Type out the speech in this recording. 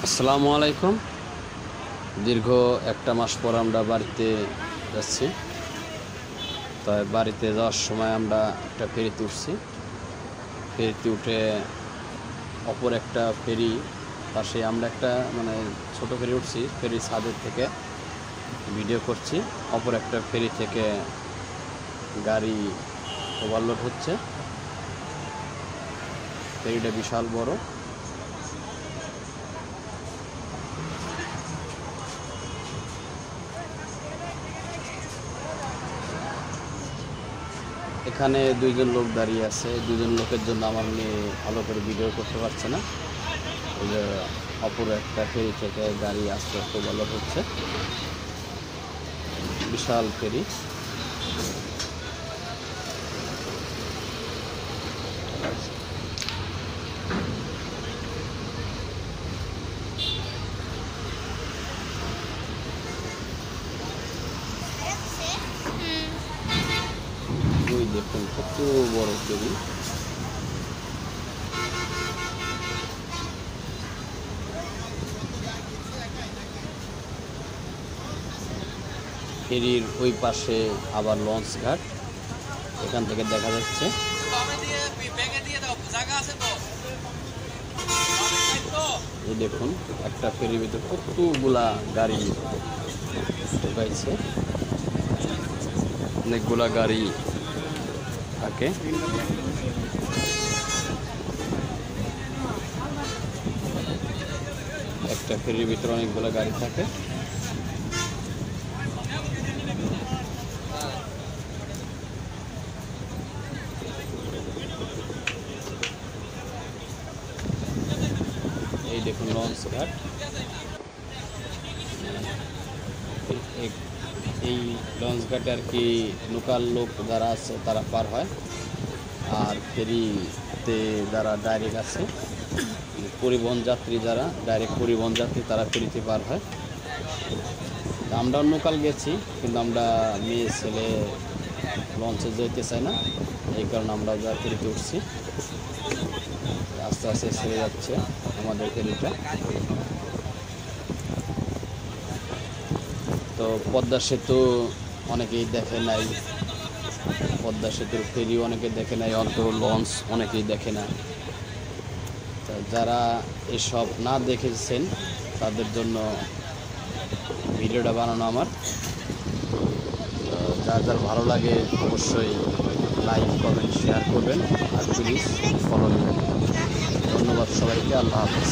আসসালামু আলাইকুম। দীর্ঘ একটা মাস পর আমরা বাড়িতে যাচ্ছি। তাই বাড়িতে যাওয়ার সময় আমরা একটা ফেরিতে উঠছি। ফেরিতে উঠে অপর একটা ফেরি পাশে আমরা একটা ছোট ফেরি উঠছি। ফেরি ছাদের থেকে ভিডিও করছি। অপর একটা ফেরি থেকে গাড়ি ওভারলোড হচ্ছে। ফেরিটা বিশাল বড়। এখানে দুইজন লোক দাঁড়িয়ে আছে। দুজন লোকের জন্য আমার মেয়ে ভালো করে ভিডিও করতে পারছে না। ওই যে অপর একটা ফেরি থেকে গাড়ি আস্তে আস্তে ওভারলোড হচ্ছে। বিশাল ফেরি। ওই দেখুন কত বড় ফেরি। ফেরির ওই পাশে আবার লঞ্চ ঘাট, এখান থেকে দেখা যাচ্ছে। এই দেখুন একটা ফেরির ভিতরে কতগুলা গাড়ি ঢুকাইছে। অনেকগুলা গাড়ি থাকে। একটা ফেরির ভিতরে অনেকগুলা গাড়ি থাকে। এই দেখুন লঞ্চ ঘাট। এই লঞ্চ ঘাটে আর কি লোকাল লোক যারা আছে তারা পার হয়, আর ফেরিতে যারা ডাইরেক্ট আছে পরিবহন যাত্রী, যারা ডাইরেক্ট পরিবহন যাত্রী তারা ফেরিতে পার হয়। আমরা লোকাল গেছি, কিন্তু আমরা মেয়ে ছেলে লঞ্চে যেতে চাই না, এই কারণে আমরা যা ফেরিতে উঠছি। আস্তে আস্তে ছেড়ে যাচ্ছে আমাদের ফেরিটা। তো পদ্মা সেতু অনেকেই দেখে নাই, পদ্মা সেতুর ফেরি অনেকে দেখে নাই, অন্ত লঞ্চ অনেকেই দেখে না। যারা এসব না দেখেছেন তাদের জন্য ভিডিওটা বানানো আমার। যার যার ভালো লাগে অবশ্যই লাইক কমেন্ট শেয়ার করবেন, আর প্লিজ ফলো করবেন। ধন্যবাদ সবাইকে। আল্লাহ হাফেজ।